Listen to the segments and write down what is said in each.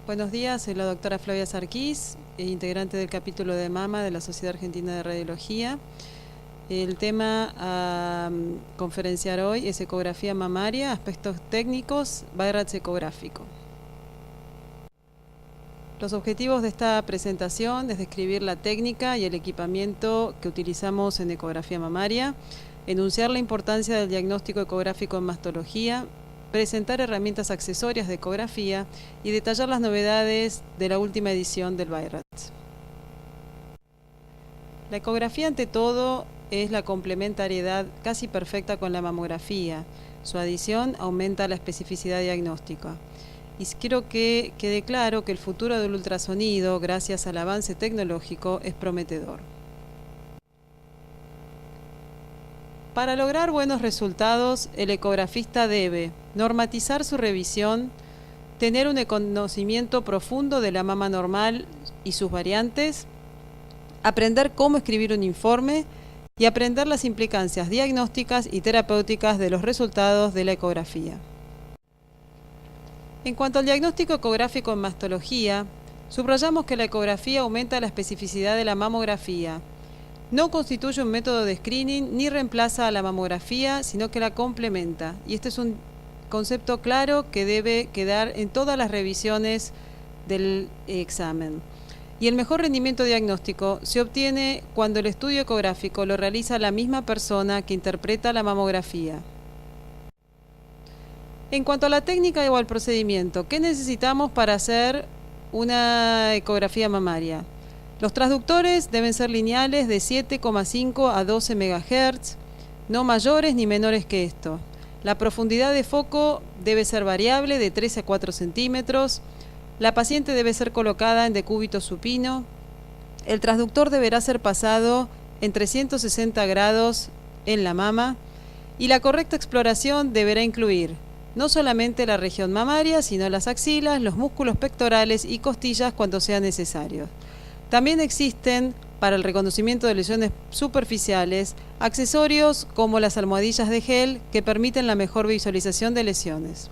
Buenos días, soy la doctora Flavia Sarquís, integrante del capítulo de mama de la Sociedad Argentina de Radiología. El tema a conferenciar hoy es ecografía mamaria, aspectos técnicos, Weierats ecográfico. Los objetivos de esta presentación es describir la técnica y el equipamiento que utilizamos en ecografía mamaria, enunciar la importancia del diagnóstico ecográfico en mastología, presentar herramientas accesorias de ecografía y detallar las novedades de la última edición del Weierats. La ecografía, ante todo, es la complementariedad casi perfecta con la mamografía. Su adición aumenta la especificidad diagnóstica. Y quiero que quede claro que el futuro del ultrasonido, gracias al avance tecnológico, es prometedor. Para lograr buenos resultados, el ecografista debe normatizar su revisión, tener un conocimiento profundo de la mama normal y sus variantes, aprender cómo escribir un informe y aprender las implicancias diagnósticas y terapéuticas de los resultados de la ecografía. En cuanto al diagnóstico ecográfico en mastología, subrayamos que la ecografía aumenta la especificidad de la mamografía. No constituye un método de screening ni reemplaza a la mamografía, sino que la complementa. Y este es un concepto claro que debe quedar en todas las revisiones del examen. Y el mejor rendimiento diagnóstico se obtiene cuando el estudio ecográfico lo realiza la misma persona que interpreta la mamografía. En cuanto a la técnica o al procedimiento, ¿qué necesitamos para hacer una ecografía mamaria? Los transductores deben ser lineales de 7,5 a 12 MHz, no mayores ni menores que esto. La profundidad de foco debe ser variable de 3 a 4 centímetros. La paciente debe ser colocada en decúbito supino. El transductor deberá ser pasado en 360 grados en la mama. Y la correcta exploración deberá incluir no solamente la región mamaria, sino las axilas, los músculos pectorales y costillas cuando sea necesario. También existen, para el reconocimiento de lesiones superficiales, accesorios como las almohadillas de gel que permiten la mejor visualización de lesiones.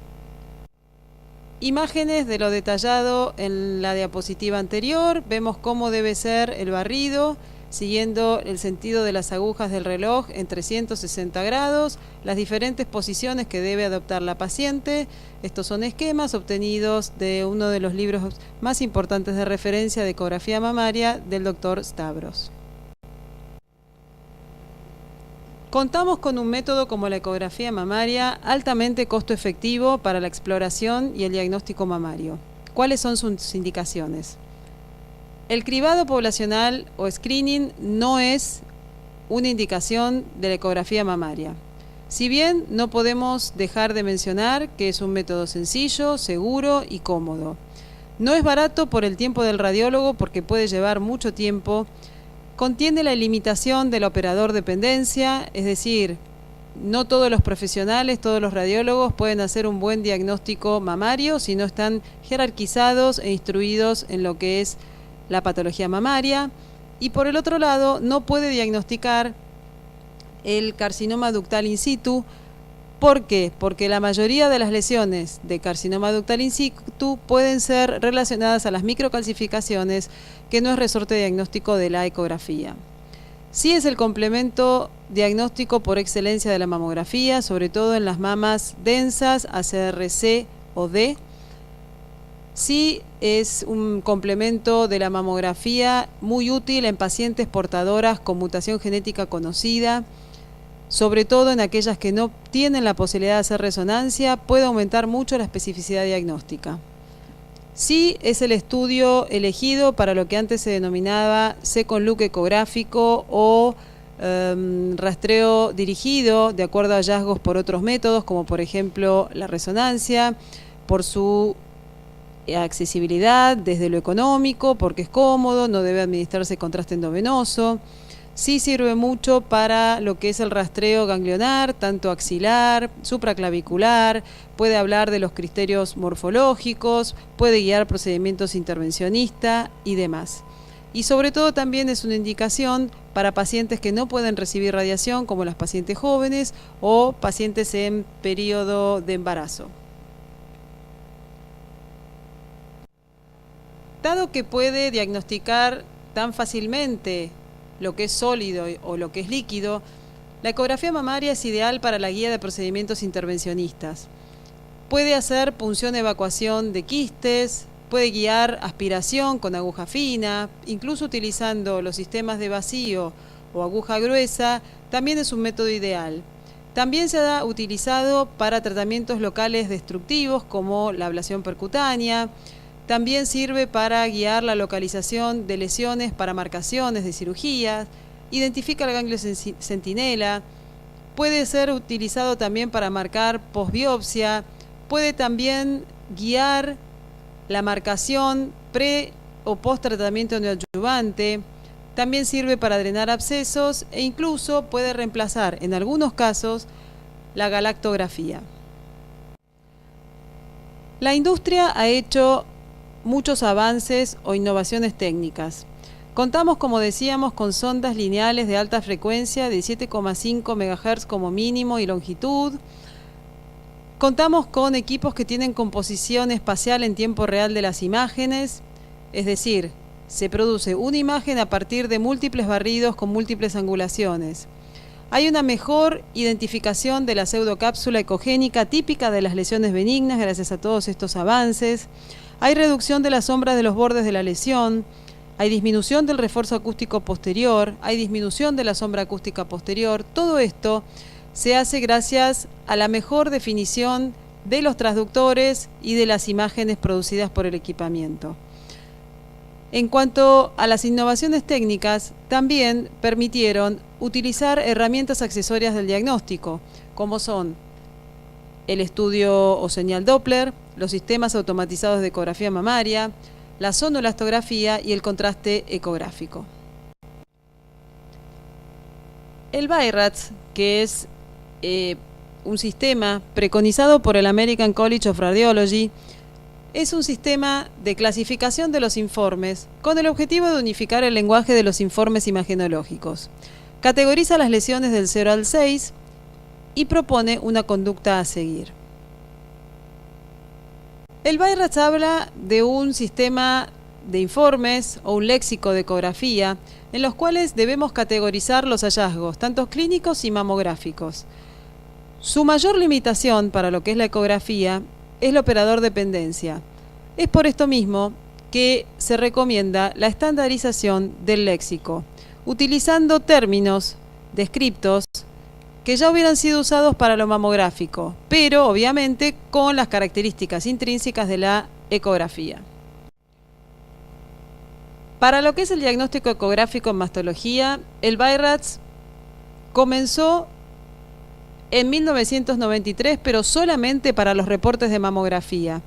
Imágenes de lo detallado en la diapositiva anterior. Vemos cómo debe ser el barrido, siguiendo el sentido de las agujas del reloj en 360 grados, las diferentes posiciones que debe adoptar la paciente. Estos son esquemas obtenidos de uno de los libros más importantes de referencia de ecografía mamaria del Dr. Stavros. Contamos con un método como la ecografía mamaria altamente costo efectivo para la exploración y el diagnóstico mamario. ¿Cuáles son sus indicaciones? El cribado poblacional o screening no es una indicación de la ecografía mamaria. Si bien no podemos dejar de mencionar que es un método sencillo, seguro y cómodo. No es barato por el tiempo del radiólogo porque puede llevar mucho tiempo. Contiene la limitación del operador dependencia, es decir, no todos los profesionales, todos los radiólogos pueden hacer un buen diagnóstico mamario si no están jerarquizados e instruidos en lo que es la patología mamaria. Y por el otro lado, no puede diagnosticar el carcinoma ductal in situ. ¿Por qué? Porque la mayoría de las lesiones de carcinoma ductal in situ pueden ser relacionadas a las microcalcificaciones, que no es resorte diagnóstico de la ecografía. Sí es el complemento diagnóstico por excelencia de la mamografía, sobre todo en las mamas densas, ACRC o D. Sí es un complemento de la mamografía muy útil en pacientes portadoras con mutación genética conocida, sobre todo en aquellas que no tienen la posibilidad de hacer resonancia, puede aumentar mucho la especificidad diagnóstica. Sí es el estudio elegido para lo que antes se denominaba second look ecográfico o rastreo dirigido de acuerdo a hallazgos por otros métodos, como por ejemplo la resonancia, por su accesibilidad desde lo económico, porque es cómodo, no debe administrarse contraste endovenoso. Sí sirve mucho para lo que es el rastreo ganglionar, tanto axilar, supraclavicular, puede hablar de los criterios morfológicos, puede guiar procedimientos intervencionistas y demás. Y sobre todo también es una indicación para pacientes que no pueden recibir radiación, como las pacientes jóvenes o pacientes en periodo de embarazo. Dado que puede diagnosticar tan fácilmente lo que es sólido o lo que es líquido, la ecografía mamaria es ideal para la guía de procedimientos intervencionistas. Puede hacer punción-evacuación de quistes, puede guiar aspiración con aguja fina, incluso utilizando los sistemas de vacío o aguja gruesa, también es un método ideal. También se ha utilizado para tratamientos locales destructivos como la ablación percutánea. También sirve para guiar la localización de lesiones para marcaciones de cirugías, identifica el ganglio centinela, puede ser utilizado también para marcar posbiopsia, puede también guiar la marcación pre o post tratamiento neoadyuvante, también sirve para drenar abscesos e incluso puede reemplazar en algunos casos la galactografía. La industria ha hecho muchos avances o innovaciones técnicas. Contamos, como decíamos, con sondas lineales de alta frecuencia de 7,5 MHz como mínimo y longitud. Contamos con equipos que tienen composición espacial en tiempo real de las imágenes, es decir, se produce una imagen a partir de múltiples barridos con múltiples angulaciones. Hay una mejor identificación de la pseudocápsula ecogénica típica de las lesiones benignas gracias a todos estos avances. Hay reducción de las sombras de los bordes de la lesión. Hay disminución del refuerzo acústico posterior, hay disminución de la sombra acústica posterior. Todo esto se hace gracias a la mejor definición de los transductores y de las imágenes producidas por el equipamiento. En cuanto a las innovaciones técnicas, también permitieron utilizar herramientas accesorias del diagnóstico, como son el estudio o señal Doppler, los sistemas automatizados de ecografía mamaria, la sonolastografía y el contraste ecográfico. El BI-RADS, que es un sistema preconizado por el American College of Radiology, es un sistema de clasificación de los informes con el objetivo de unificar el lenguaje de los informes imagenológicos. Categoriza las lesiones del 0 al 6 y propone una conducta a seguir. El BI-RADS habla de un sistema de informes o un léxico de ecografía en los cuales debemos categorizar los hallazgos, tanto clínicos y mamográficos. Su mayor limitación para lo que es la ecografía es el operador dependencia. Es por esto mismo que se recomienda la estandarización del léxico, utilizando términos descriptos que ya hubieran sido usados para lo mamográfico, pero obviamente con las características intrínsecas de la ecografía. Para lo que es el diagnóstico ecográfico en mastología, el BI-RADS comenzó en 1993, pero solamente para los reportes de mamografía.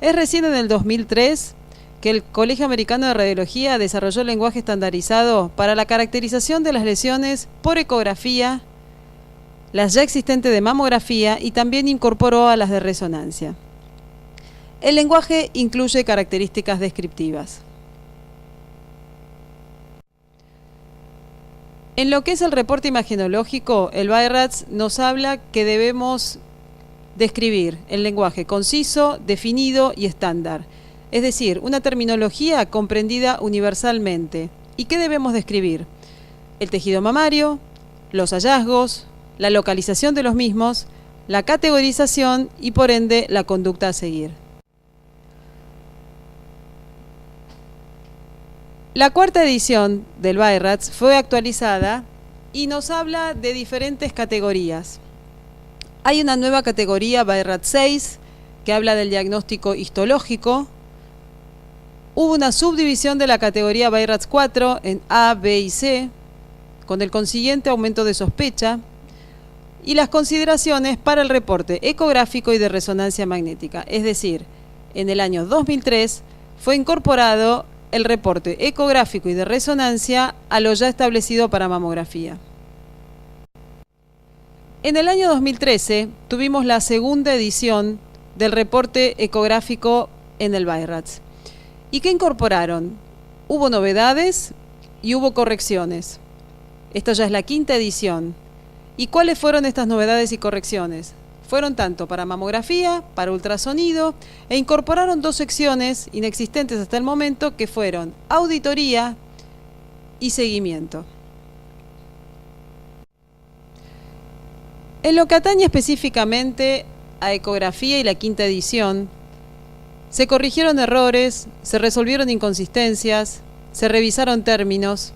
Es recién en el 2003 que el Colegio Americano de Radiología desarrolló el lenguaje estandarizado para la caracterización de las lesiones por ecografía, las ya existentes de mamografía y también incorporó a las de resonancia. El lenguaje incluye características descriptivas. En lo que es el reporte imagenológico, el BI-RADS nos habla que debemos describir el lenguaje conciso, definido y estándar, es decir, una terminología comprendida universalmente. ¿Y qué debemos describir? El tejido mamario, los hallazgos, la localización de los mismos, la categorización y por ende la conducta a seguir. La cuarta edición del BI-RADS fue actualizada y nos habla de diferentes categorías. Hay una nueva categoría BI-RADS 6 que habla del diagnóstico histológico. Hubo una subdivisión de la categoría BI-RADS 4 en A, B y C, con el consiguiente aumento de sospecha, y las consideraciones para el reporte ecográfico y de resonancia magnética. Es decir, en el año 2003 fue incorporado el reporte ecográfico y de resonancia a lo ya establecido para mamografía. En el año 2013 tuvimos la segunda edición del reporte ecográfico en el BI-RADS. ¿Y qué incorporaron? Hubo novedades y hubo correcciones. Esta ya es la quinta edición. ¿Y cuáles fueron estas novedades y correcciones? Fueron tanto para mamografía, para ultrasonido, e incorporaron dos secciones inexistentes hasta el momento, que fueron auditoría y seguimiento. En lo que atañe específicamente a ecografía y la quinta edición, se corrigieron errores, se resolvieron inconsistencias, se revisaron términos.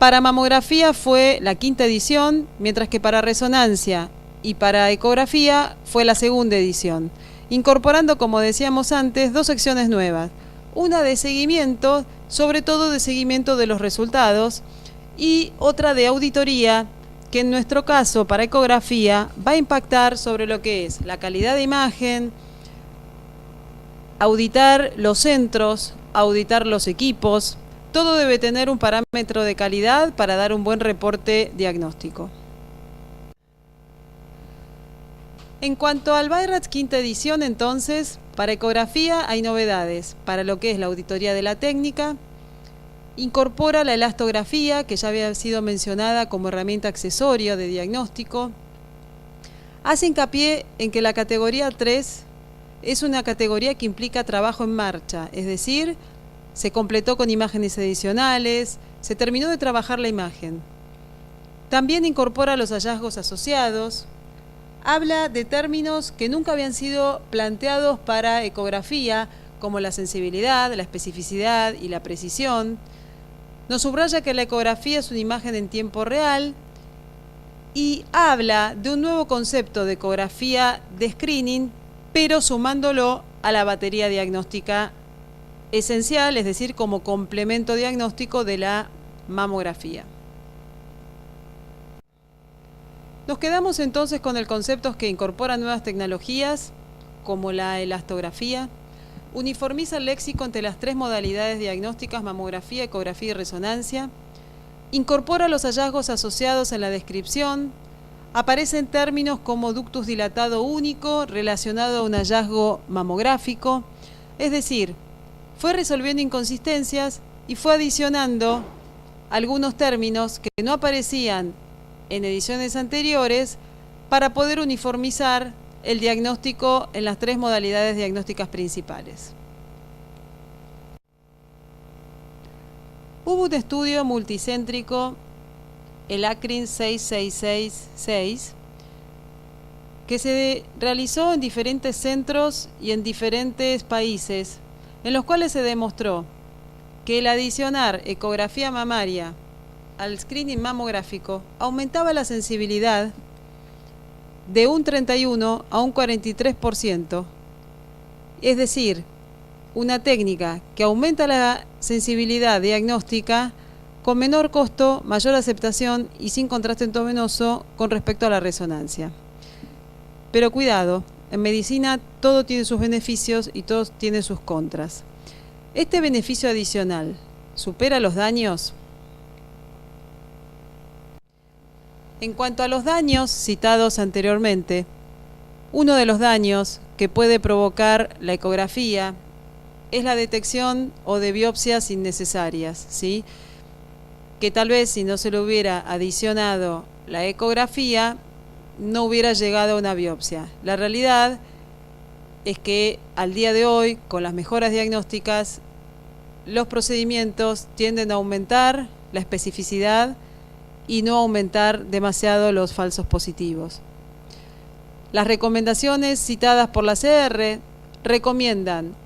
Para mamografía fue la quinta edición, mientras que para resonancia y para ecografía fue la segunda edición, incorporando, como decíamos antes, dos secciones nuevas. Una de seguimiento, sobre todo de seguimiento de los resultados, y otra de auditoría, que en nuestro caso, para ecografía, va a impactar sobre lo que es la calidad de imagen, auditar los centros, auditar los equipos. Todo debe tener un parámetro de calidad para dar un buen reporte diagnóstico. En cuanto al BI-RADS quinta edición, entonces, para ecografía hay novedades. Para lo que es la auditoría de la técnica, incorpora la elastografía, que ya había sido mencionada como herramienta accesoria de diagnóstico. Hace hincapié en que la categoría 3 es una categoría que implica trabajo en marcha, es decir, se completó con imágenes adicionales, se terminó de trabajar la imagen. También incorpora los hallazgos asociados, habla de términos que nunca habían sido planteados para ecografía, como la sensibilidad, la especificidad y la precisión. Nos subraya que la ecografía es una imagen en tiempo real y habla de un nuevo concepto de ecografía de screening, pero sumándolo a la batería diagnóstica esencial, es decir, como complemento diagnóstico de la mamografía. Nos quedamos entonces con el concepto que incorpora nuevas tecnologías, como la elastografía, uniformiza el léxico entre las tres modalidades diagnósticas, mamografía, ecografía y resonancia, incorpora los hallazgos asociados en la descripción, aparecen términos como ductus dilatado único relacionado a un hallazgo mamográfico, es decir, fue resolviendo inconsistencias y fue adicionando algunos términos que no aparecían en ediciones anteriores para poder uniformizar el diagnóstico en las tres modalidades diagnósticas principales. Hubo un estudio multicéntrico, el ACRIN 6666, que se realizó en diferentes centros y en diferentes países, en los cuales se demostró que el adicionar ecografía mamaria al screening mamográfico aumentaba la sensibilidad de un 31 a un 43%, es decir, una técnica que aumenta la sensibilidad diagnóstica con menor costo, mayor aceptación y sin contraste endovenoso con respecto a la resonancia. Pero cuidado, en medicina todo tiene sus beneficios y todo tiene sus contras. ¿Este beneficio adicional supera los daños? En cuanto a los daños citados anteriormente, uno de los daños que puede provocar la ecografía es la detección o de biopsias innecesarias, ¿sí? Que tal vez si no se le hubiera adicionado la ecografía, no hubiera llegado a una biopsia. La realidad es que al día de hoy, con las mejoras diagnósticas, los procedimientos tienden a aumentar la especificidad y no aumentar demasiado los falsos positivos. Las recomendaciones citadas por la CR recomiendan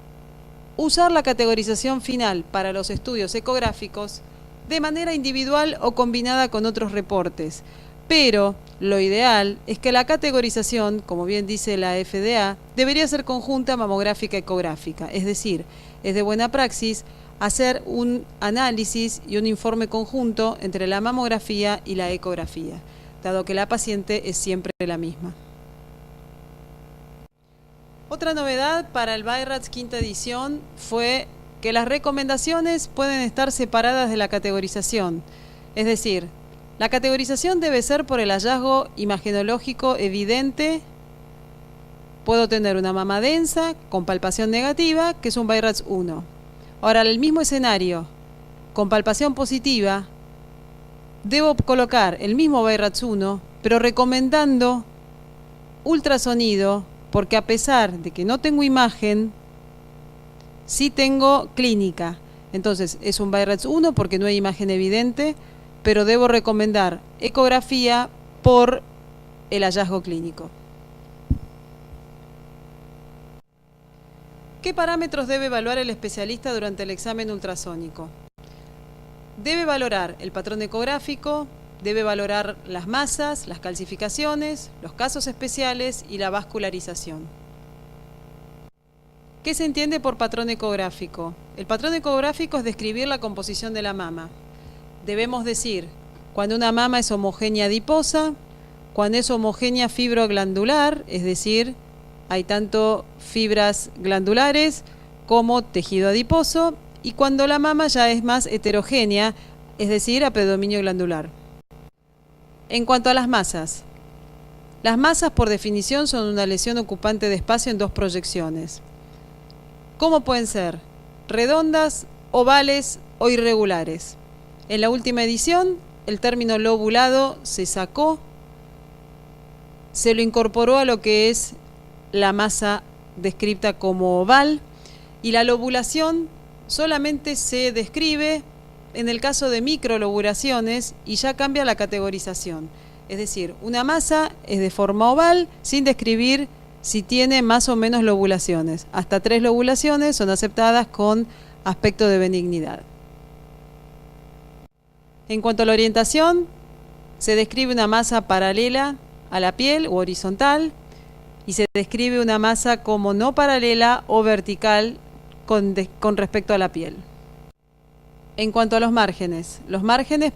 usar la categorización final para los estudios ecográficos de manera individual o combinada con otros reportes, pero lo ideal es que la categorización, como bien dice la FDA, debería ser conjunta mamográfica ecográfica, es decir, es de buena praxis hacer un análisis y un informe conjunto entre la mamografía y la ecografía, dado que la paciente es siempre la misma. Otra novedad para el BI-RADS quinta edición fue que las recomendaciones pueden estar separadas de la categorización, es decir, la categorización debe ser por el hallazgo imagenológico evidente. Puedo tener una mama densa con palpación negativa, que es un BI-RADS 1. Ahora, en el mismo escenario, con palpación positiva, debo colocar el mismo BI-RADS 1, pero recomendando ultrasonido, porque a pesar de que no tengo imagen, sí tengo clínica. Entonces es un BI-RADS 1 porque no hay imagen evidente, pero debo recomendar ecografía por el hallazgo clínico. ¿Qué parámetros debe evaluar el especialista durante el examen ultrasónico? Debe valorar el patrón ecográfico, debe valorar las masas, las calcificaciones, los casos especiales y la vascularización. ¿Qué se entiende por patrón ecográfico? El patrón ecográfico es describir la composición de la mama. Debemos decir cuando una mama es homogénea adiposa, cuando es homogénea fibroglandular, es decir, hay tanto fibras glandulares como tejido adiposo, y cuando la mama ya es más heterogénea, es decir, a predominio glandular. En cuanto a las masas por definición son una lesión ocupante de espacio en dos proyecciones. ¿Cómo pueden ser? Redondas, ovales o irregulares. En la última edición, el término lobulado se sacó, se lo incorporó a lo que es la masa descrita como oval, y la lobulación solamente se describe en el caso de microlobulaciones y ya cambia la categorización. Es decir, una masa es de forma oval sin describir si tiene más o menos lobulaciones. Hasta 3 lobulaciones son aceptadas con aspecto de benignidad. En cuanto a la orientación, se describe una masa paralela a la piel o horizontal, y se describe una masa como no paralela o vertical con respecto a la piel. En cuanto a los márgenes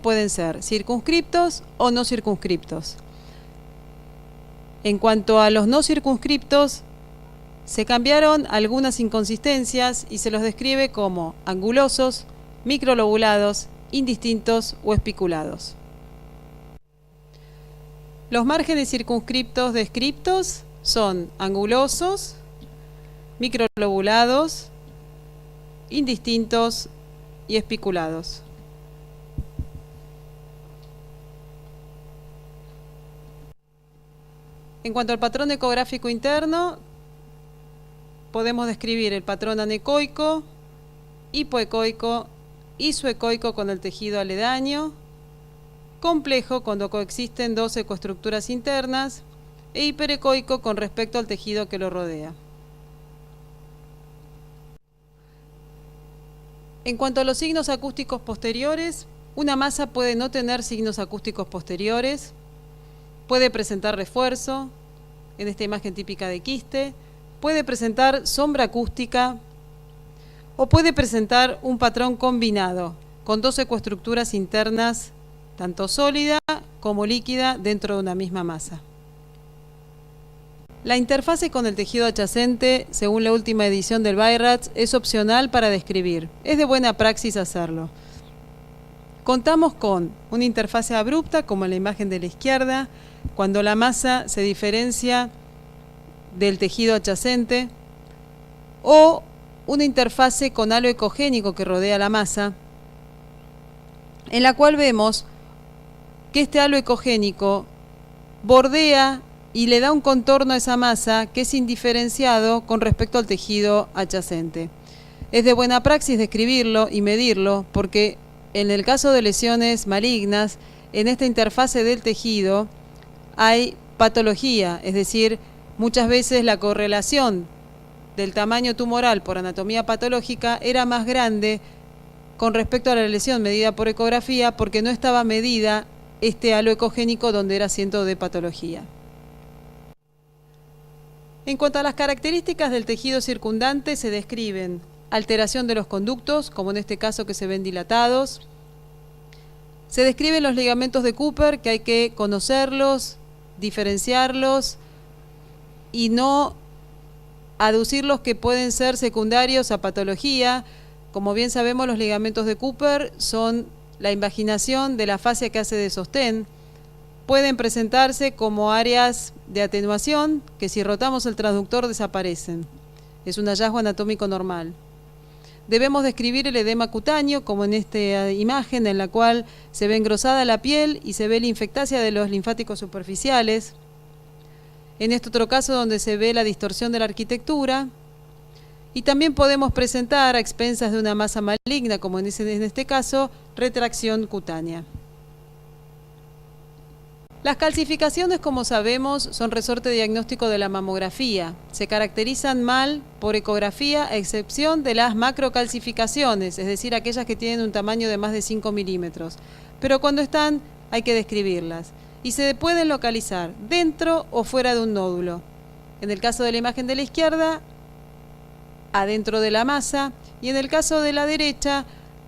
pueden ser circunscriptos o no circunscriptos. En cuanto a los no circunscriptos, se cambiaron algunas inconsistencias y se los describe como angulosos, microlobulados, indistintos o espiculados. Los márgenes circunscriptos descriptos son angulosos, microlobulados, indistintos y espiculados. En cuanto al patrón ecográfico interno, podemos describir el patrón anecoico, hipoecoico, isoecoico con el tejido aledaño, complejo cuando coexisten dos ecoestructuras internas, e hiperecoico con respecto al tejido que lo rodea. En cuanto a los signos acústicos posteriores, una masa puede no tener signos acústicos posteriores, puede presentar refuerzo, en esta imagen típica de quiste, puede presentar sombra acústica o puede presentar un patrón combinado con dos ecoestructuras internas, tanto sólida como líquida, dentro de una misma masa. La interfase con el tejido adyacente, según la última edición del BI-RADS, es opcional para describir. Es de buena praxis hacerlo. Contamos con una interfase abrupta, como en la imagen de la izquierda, cuando la masa se diferencia del tejido adyacente, o una interfase con halo ecogénico que rodea la masa, en la cual vemos que este halo ecogénico bordea y le da un contorno a esa masa que es indiferenciado con respecto al tejido adyacente. Es de buena praxis describirlo y medirlo, porque en el caso de lesiones malignas, en esta interfase del tejido hay patología, es decir, muchas veces la correlación del tamaño tumoral por anatomía patológica era más grande con respecto a la lesión medida por ecografía, porque no estaba medida este halo ecogénico donde era asiento de patología. En cuanto a las características del tejido circundante, se describen alteración de los conductos, como en este caso que se ven dilatados. Se describen los ligamentos de Cooper, que hay que conocerlos, diferenciarlos y no aducirlos que pueden ser secundarios a patología. Como bien sabemos, los ligamentos de Cooper son la invaginación de la fascia que hace de sostén. Pueden presentarse como áreas de atenuación que si rotamos el transductor desaparecen. Es un hallazgo anatómico normal. Debemos describir el edema cutáneo, como en esta imagen en la cual se ve engrosada la piel y se ve la infectasia de los linfáticos superficiales. En este otro caso donde se ve la distorsión de la arquitectura. Y también podemos presentar a expensas de una masa maligna, como en este caso, retracción cutánea. Las calcificaciones, como sabemos, son resorte diagnóstico de la mamografía. Se caracterizan mal por ecografía, a excepción de las macrocalcificaciones, es decir, aquellas que tienen un tamaño de más de 5 milímetros. Pero cuando están, hay que describirlas. Y se pueden localizar dentro o fuera de un nódulo. En el caso de la imagen de la izquierda, adentro de la masa, y en el caso de la derecha,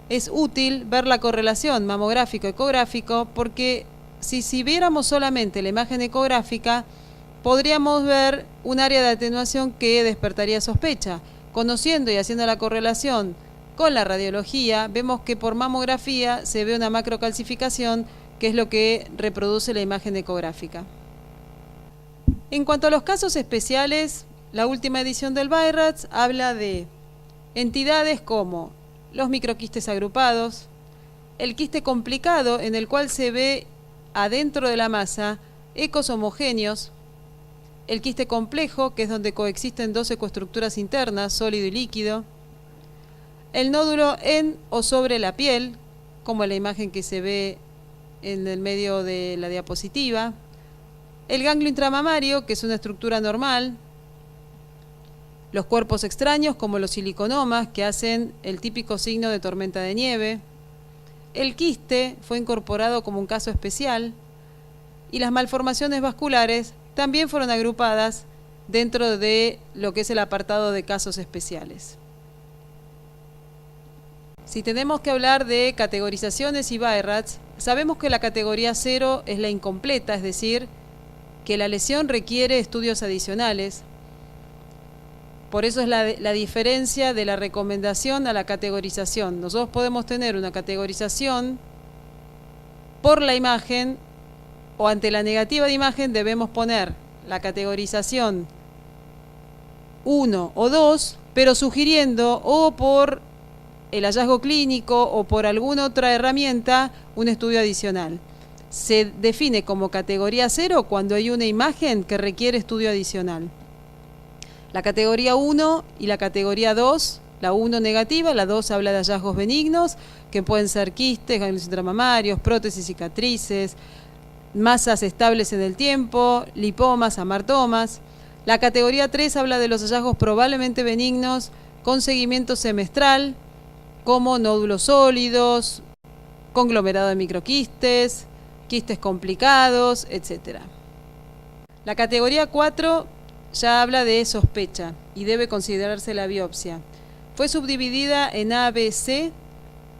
es útil ver la correlación mamográfico-ecográfico porque si viéramos solamente la imagen ecográfica, podríamos ver un área de atenuación que despertaría sospecha. Conociendo y haciendo la correlación con la radiología, vemos que por mamografía se ve una macrocalcificación, que es lo que reproduce la imagen ecográfica. En cuanto a los casos especiales, la última edición del BI-RADS habla de entidades como los microquistes agrupados, el quiste complicado en el cual se ve adentro de la masa ecos homogéneos, el quiste complejo, que es donde coexisten dos ecoestructuras internas, sólido y líquido, el nódulo en o sobre la piel, como la imagen que se ve en el medio de la diapositiva, el ganglio intramamario, que es una estructura normal, los cuerpos extraños, como los siliconomas, que hacen el típico signo de tormenta de nieve. El quiste fue incorporado como un caso especial y las malformaciones vasculares también fueron agrupadas dentro de lo que es el apartado de casos especiales. Si tenemos que hablar de categorizaciones y BI-RADS, sabemos que la categoría 0 es la incompleta, es decir, que la lesión requiere estudios adicionales. Por eso es la diferencia de la recomendación a la categorización. Nosotros podemos tener una categorización por la imagen o ante la negativa de imagen debemos poner la categorización 1 o 2, pero sugiriendo o por el hallazgo clínico o por alguna otra herramienta un estudio adicional. Se define como categoría 0 cuando hay una imagen que requiere estudio adicional. La categoría 1 y la categoría 2, la 1 negativa, la 2 habla de hallazgos benignos, que pueden ser quistes, ganglios intramamarios, prótesis, cicatrices, masas estables en el tiempo, lipomas, amartomas. La categoría 3 habla de los hallazgos probablemente benignos con seguimiento semestral, como nódulos sólidos, conglomerado de microquistes, quistes complicados, etc. La categoría 4 ya habla de sospecha y debe considerarse la biopsia. Fue subdividida en A, B, C,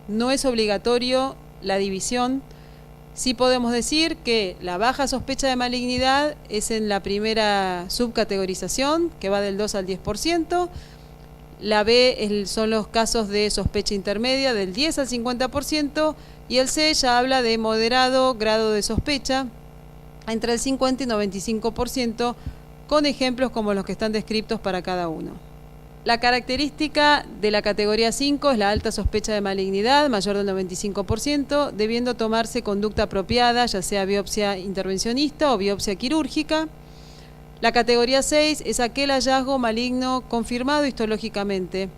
no es obligatorio la división. Sí podemos decir que la baja sospecha de malignidad es en la primera subcategorización, que va del 2 al 10%. La B son los casos de sospecha intermedia, del 10 al 50%, y el C ya habla de moderado grado de sospecha, entre el 50 y 95%, con ejemplos como los que están descritos para cada uno. La característica de la categoría 5 es la alta sospecha de malignidad, mayor del 95%, debiendo tomarse conducta apropiada, ya sea biopsia intervencionista o biopsia quirúrgica. La categoría 6 es aquel hallazgo maligno confirmado histológicamente,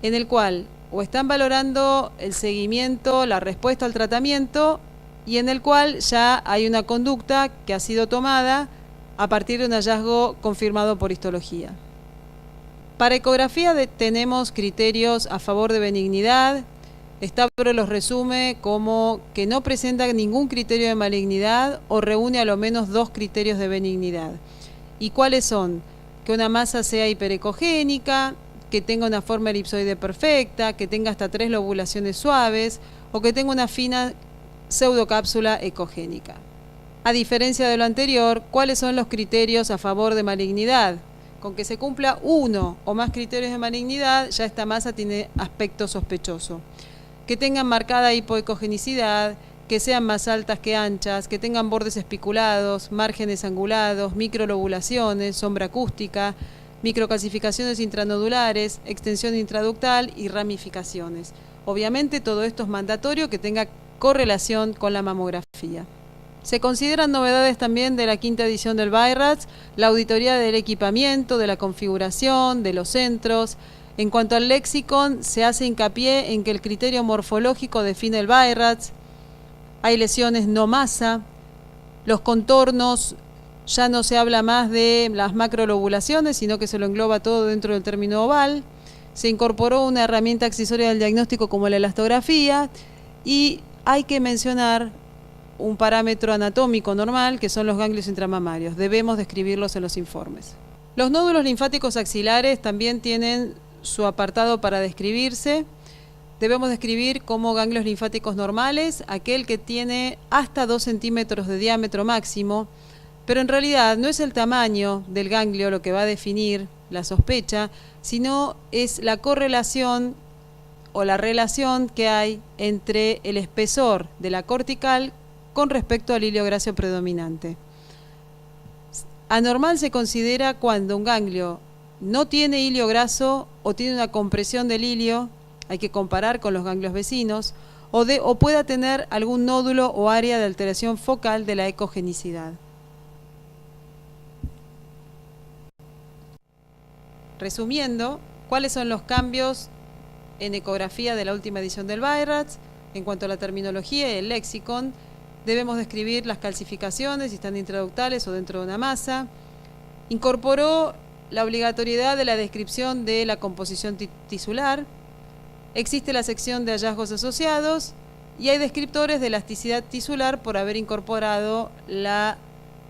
en el cual o están valorando el seguimiento, la respuesta al tratamiento, y en el cual ya hay una conducta que ha sido tomada a partir de un hallazgo confirmado por histología. Para ecografía tenemos criterios a favor de benignidad. Stavro los resume como que no presenta ningún criterio de malignidad o reúne a lo menos 2 criterios de benignidad. ¿Y cuáles son? Que una masa sea hiperecogénica, que tenga una forma elipsoide perfecta, que tenga hasta 3 lobulaciones suaves o que tenga una fina pseudocápsula ecogénica. A diferencia de lo anterior, ¿cuáles son los criterios a favor de malignidad? Con que se cumpla uno o más criterios de malignidad, ya esta masa tiene aspecto sospechoso. Que tengan marcada hipoecogenicidad, que sean más altas que anchas, que tengan bordes espiculados, márgenes angulados, microlobulaciones, sombra acústica, microcalcificaciones intranodulares, extensión intraductal y ramificaciones. Obviamente todo esto es mandatorio que tenga correlación con la mamografía. Se consideran novedades también de la quinta edición del BI-RADS, la auditoría del equipamiento, de la configuración, de los centros. En cuanto al léxico, se hace hincapié en que el criterio morfológico define el BI-RADS. Hay lesiones no masa. Los contornos, ya no se habla más de las macrolobulaciones, sino que se lo engloba todo dentro del término oval. Se incorporó una herramienta accesoria del diagnóstico como la elastografía, y hay que mencionar un parámetro anatómico normal, que son los ganglios intramamarios. Debemos describirlos en los informes. Los nódulos linfáticos axilares también tienen su apartado para describirse. Debemos describir como ganglios linfáticos normales aquel que tiene hasta 2 centímetros de diámetro máximo, pero en realidad no es el tamaño del ganglio lo que va a definir la sospecha, sino es la correlación o la relación que hay entre el espesor de la cortical con respecto al hilio graso predominante. Anormal se considera cuando un ganglio no tiene hilio graso o tiene una compresión del hilio, hay que comparar con los ganglios vecinos, o pueda tener algún nódulo o área de alteración focal de la ecogenicidad. Resumiendo, ¿cuáles son los cambios en ecografía de la última edición del BI-RADS? En cuanto a la terminología y el léxico, debemos describir las calcificaciones, si están intraductales o dentro de una masa. Incorporó la obligatoriedad de la descripción de la composición tisular. Existe la sección de hallazgos asociados y hay descriptores de elasticidad tisular por haber incorporado la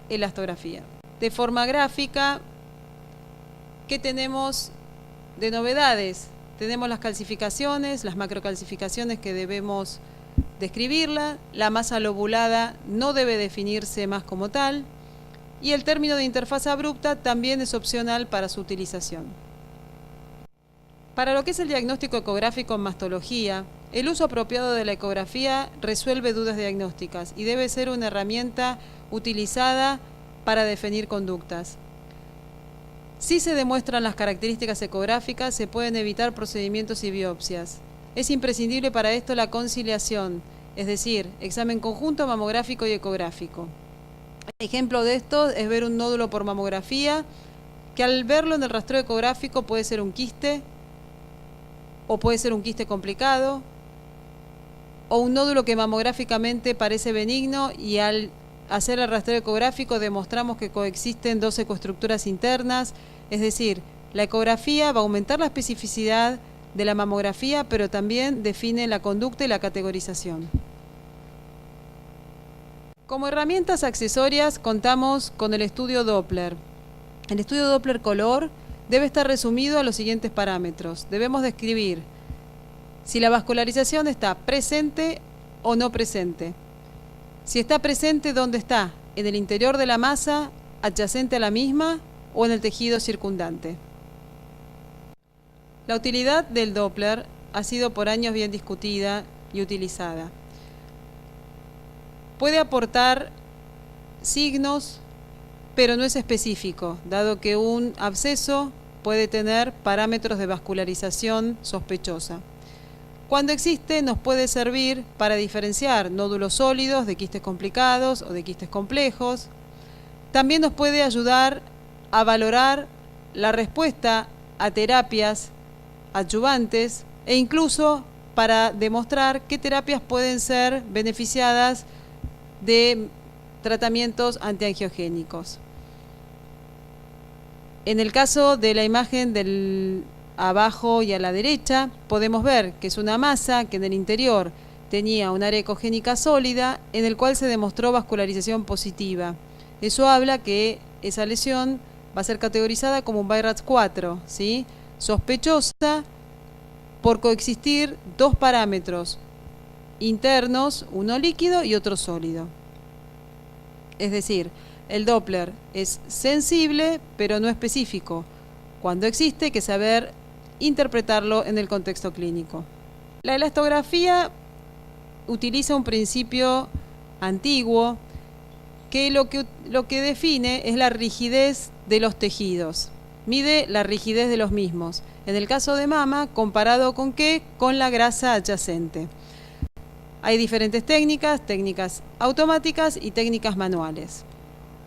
elastografía. De forma gráfica, ¿qué tenemos de novedades? Tenemos las calcificaciones, las macrocalcificaciones que debemos describirla, la masa lobulada no debe definirse más como tal, y el término de interfaz abrupta también es opcional para su utilización. Para lo que es el diagnóstico ecográfico en mastología, el uso apropiado de la ecografía resuelve dudas diagnósticas y debe ser una herramienta utilizada para definir conductas. Si se demuestran las características ecográficas, se pueden evitar procedimientos y biopsias. Es imprescindible para esto la conciliación, es decir, examen conjunto mamográfico y ecográfico. Ejemplo de esto es ver un nódulo por mamografía, que al verlo en el rastreo ecográfico puede ser un quiste, o puede ser un quiste complicado, o un nódulo que mamográficamente parece benigno y al hacer el rastreo ecográfico demostramos que coexisten dos ecoestructuras internas, es decir, la ecografía va a aumentar la especificidad de la mamografía, pero también define la conducta y la categorización. Como herramientas accesorias contamos con el estudio Doppler. El estudio Doppler color debe estar resumido a los siguientes parámetros. Debemos describir si la vascularización está presente o no presente. Si está presente, ¿dónde está? ¿En el interior de la masa, adyacente a la misma o en el tejido circundante? La utilidad del Doppler ha sido por años bien discutida y utilizada. Puede aportar signos, pero no es específico, dado que un absceso puede tener parámetros de vascularización sospechosa. Cuando existe, nos puede servir para diferenciar nódulos sólidos de quistes complicados o de quistes complejos. También nos puede ayudar a valorar la respuesta a terapias adyuvantes e incluso para demostrar qué terapias pueden ser beneficiadas de tratamientos antiangiogénicos. En el caso de la imagen del abajo y a la derecha, podemos ver que es una masa que en el interior tenía un área ecogénica sólida en el cual se demostró vascularización positiva. Eso habla que esa lesión va a ser categorizada como un BI-RADS 4, ¿sí? Sospechosa por coexistir dos parámetros internos, uno líquido y otro sólido. Es decir, el Doppler es sensible pero no específico. Cuando existe hay que saber interpretarlo en el contexto clínico. La elastografía utiliza un principio antiguo que lo que define es la rigidez de los tejidos. Mide la rigidez de los mismos. En el caso de mama, ¿comparado con qué? Con la grasa adyacente. Hay diferentes técnicas, técnicas automáticas y técnicas manuales.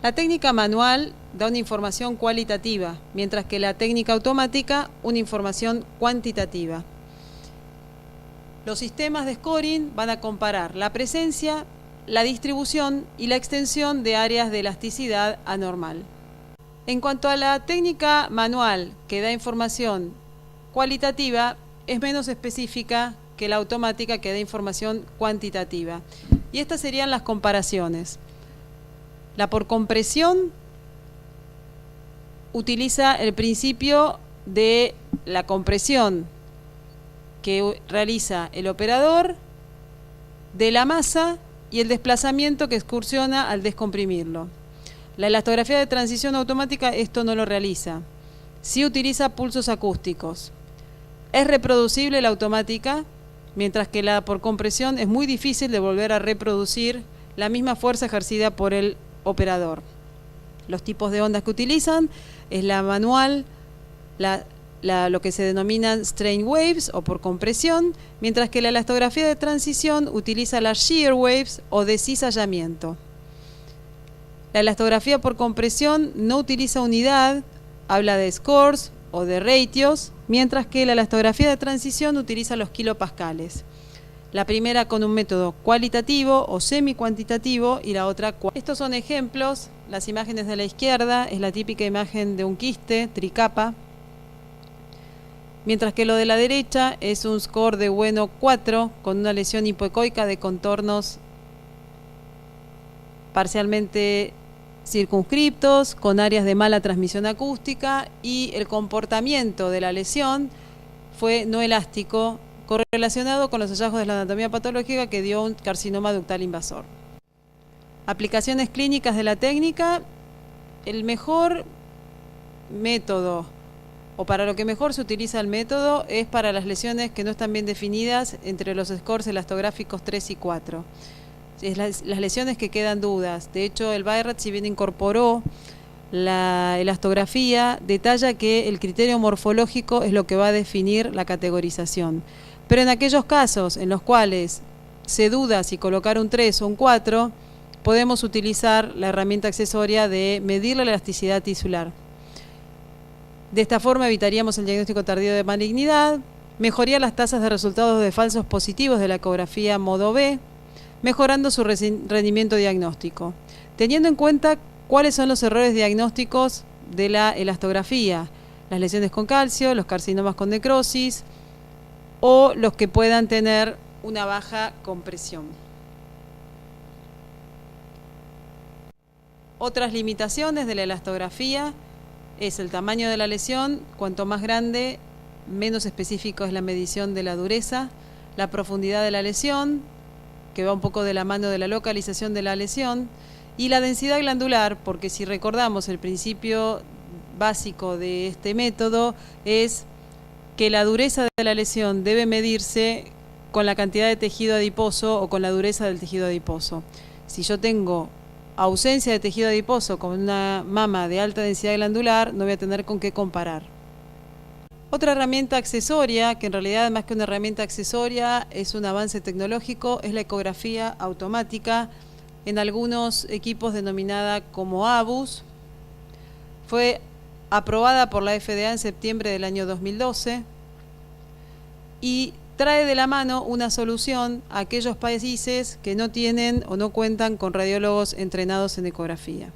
La técnica manual da una información cualitativa, mientras que la técnica automática una información cuantitativa. Los sistemas de scoring van a comparar la presencia, la distribución y la extensión de áreas de elasticidad anormal. En cuanto a la técnica manual, que da información cualitativa, es menos específica que la automática, que da información cuantitativa. Y estas serían las comparaciones. La por compresión utiliza el principio de la compresión que realiza el operador de la masa y el desplazamiento que excursiona al descomprimirlo. La elastografía de transición automática esto no lo realiza. Sí utiliza pulsos acústicos. Es reproducible la automática, mientras que la por compresión es muy difícil de volver a reproducir la misma fuerza ejercida por el operador. Los tipos de ondas que utilizan es la manual, lo que se denominan strain waves o por compresión, mientras que la elastografía de transición utiliza las shear waves o de cizallamiento. La elastografía por compresión no utiliza unidad, habla de scores o de ratios, mientras que la elastografía de transición utiliza los kilopascales. La primera con un método cualitativo o semi-cuantitativo y la otra Estos son ejemplos. Las imágenes de la izquierda es la típica imagen de un quiste tricapa, mientras que lo de la derecha es un score de bueno 4 con una lesión hipoecoica de contornos parcialmente circunscriptos, con áreas de mala transmisión acústica, y el comportamiento de la lesión fue no elástico, correlacionado con los hallazgos de la anatomía patológica que dio un carcinoma ductal invasor. Aplicaciones clínicas de la técnica. El mejor método, o para lo que mejor se utiliza el método, es para las lesiones que no están bien definidas entre los scores elastográficos 3 y 4. Es las lesiones que quedan dudas. De hecho, el BI-RAD, si bien incorporó la elastografía, detalla que el criterio morfológico es lo que va a definir la categorización. Pero en aquellos casos en los cuales se duda si colocar un 3 o un 4, podemos utilizar la herramienta accesoria de medir la elasticidad tisular. De esta forma evitaríamos el diagnóstico tardío de malignidad, mejoría las tasas de resultados de falsos positivos de la ecografía modo B, mejorando su rendimiento diagnóstico, teniendo en cuenta cuáles son los errores diagnósticos de la elastografía, las lesiones con calcio, los carcinomas con necrosis o los que puedan tener una baja compresión. Otras limitaciones de la elastografía es el tamaño de la lesión. Cuanto más grande, menos específico es la medición de la dureza, la profundidad de la lesión, que va un poco de la mano de la localización de la lesión, y la densidad glandular, porque si recordamos el principio básico de este método es que la dureza de la lesión debe medirse con la cantidad de tejido adiposo o con la dureza del tejido adiposo. Si yo tengo ausencia de tejido adiposo con una mama de alta densidad glandular, no voy a tener con qué comparar. Otra herramienta accesoria, que en realidad más que una herramienta accesoria es un avance tecnológico, es la ecografía automática, en algunos equipos denominada como ABUS. Fue aprobada por la FDA en septiembre del año 2012 y trae de la mano una solución a aquellos países que no tienen o no cuentan con radiólogos entrenados en ecografía.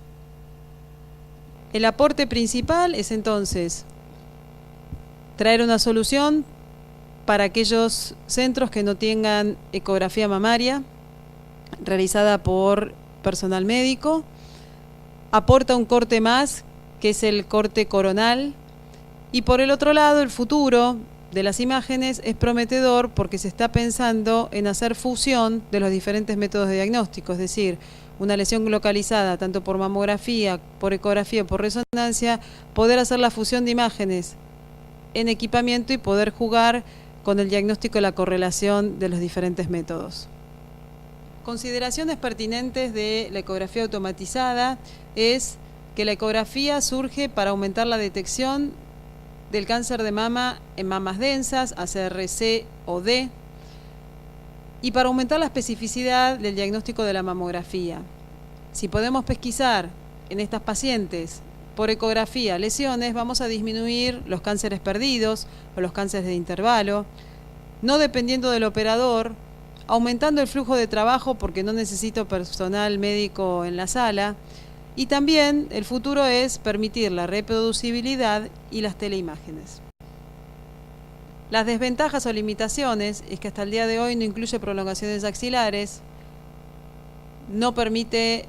El aporte principal es entonces traer una solución para aquellos centros que no tengan ecografía mamaria realizada por personal médico. Aporta un corte más, que es el corte coronal, y por el otro lado el futuro de las imágenes es prometedor porque se está pensando en hacer fusión de los diferentes métodos de diagnóstico, es decir, una lesión localizada tanto por mamografía, por ecografía, por resonancia, poder hacer la fusión de imágenes en equipamiento y poder jugar con el diagnóstico y la correlación de los diferentes métodos. Consideraciones pertinentes de la ecografía automatizada es que la ecografía surge para aumentar la detección del cáncer de mama en mamas densas, ACRC o D, y para aumentar la especificidad del diagnóstico de la mamografía. Si podemos pesquisar en estas pacientes por ecografía lesiones, vamos a disminuir los cánceres perdidos o los cánceres de intervalo, no dependiendo del operador, aumentando el flujo de trabajo porque no necesito personal médico en la sala, y también el futuro es permitir la reproducibilidad y las teleimágenes. Las desventajas o limitaciones es que hasta el día de hoy no incluye prolongaciones axilares, no permite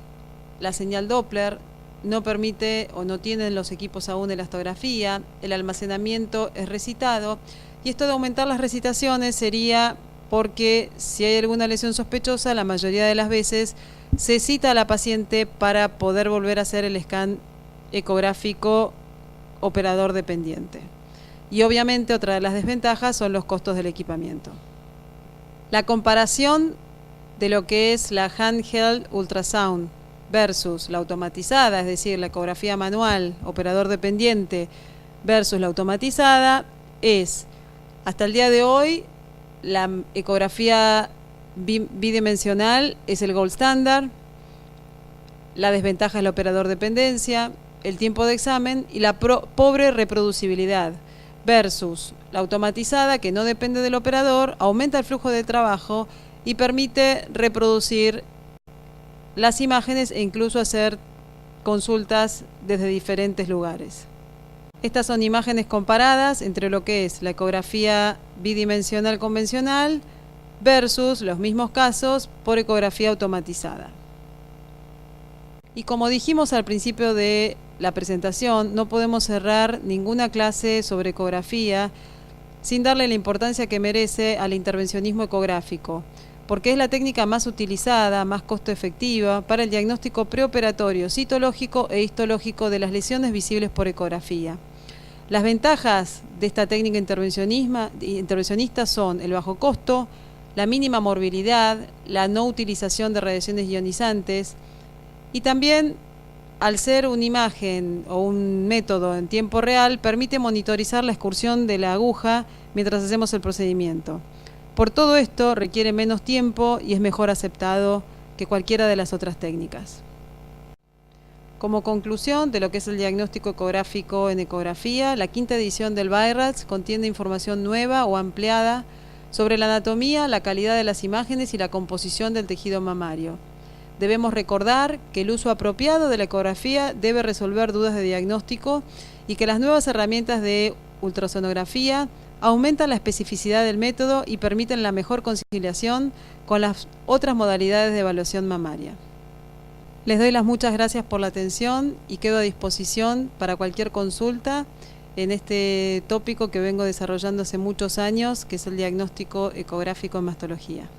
la señal Doppler, no permite o no tienen los equipos aún de elastografía, el almacenamiento es recitado, y esto de aumentar las recitaciones sería porque si hay alguna lesión sospechosa, la mayoría de las veces se cita a la paciente para poder volver a hacer el scan ecográfico operador dependiente. Y obviamente otra de las desventajas son los costos del equipamiento. La comparación de lo que es la handheld ultrasound versus la automatizada, es decir, la ecografía manual, operador dependiente, versus la automatizada, es, hasta el día de hoy, la ecografía bidimensional es el gold standard, la desventaja es la operador dependencia, el tiempo de examen y la pobre reproducibilidad, versus la automatizada, que no depende del operador, aumenta el flujo de trabajo y permite reproducir las imágenes e incluso hacer consultas desde diferentes lugares. Estas son imágenes comparadas entre lo que es la ecografía bidimensional convencional versus los mismos casos por ecografía automatizada. Y como dijimos al principio de la presentación, no podemos cerrar ninguna clase sobre ecografía sin darle la importancia que merece al intervencionismo ecográfico, porque es la técnica más utilizada, más costo efectiva para el diagnóstico preoperatorio, citológico e histológico de las lesiones visibles por ecografía. Las ventajas de esta técnica intervencionista son el bajo costo, la mínima morbilidad, la no utilización de radiaciones ionizantes y también, al ser una imagen o un método en tiempo real, permite monitorizar la excursión de la aguja mientras hacemos el procedimiento. Por todo esto requiere menos tiempo y es mejor aceptado que cualquiera de las otras técnicas. Como conclusión de lo que es el diagnóstico ecográfico en ecografía, la quinta edición del BI-RADS contiene información nueva o ampliada sobre la anatomía, la calidad de las imágenes y la composición del tejido mamario. Debemos recordar que el uso apropiado de la ecografía debe resolver dudas de diagnóstico y que las nuevas herramientas de ultrasonografía aumentan la especificidad del método y permiten la mejor conciliación con las otras modalidades de evaluación mamaria. Les doy las muchas gracias por la atención y quedo a disposición para cualquier consulta en este tópico que vengo desarrollando hace muchos años, que es el diagnóstico ecográfico en mastología.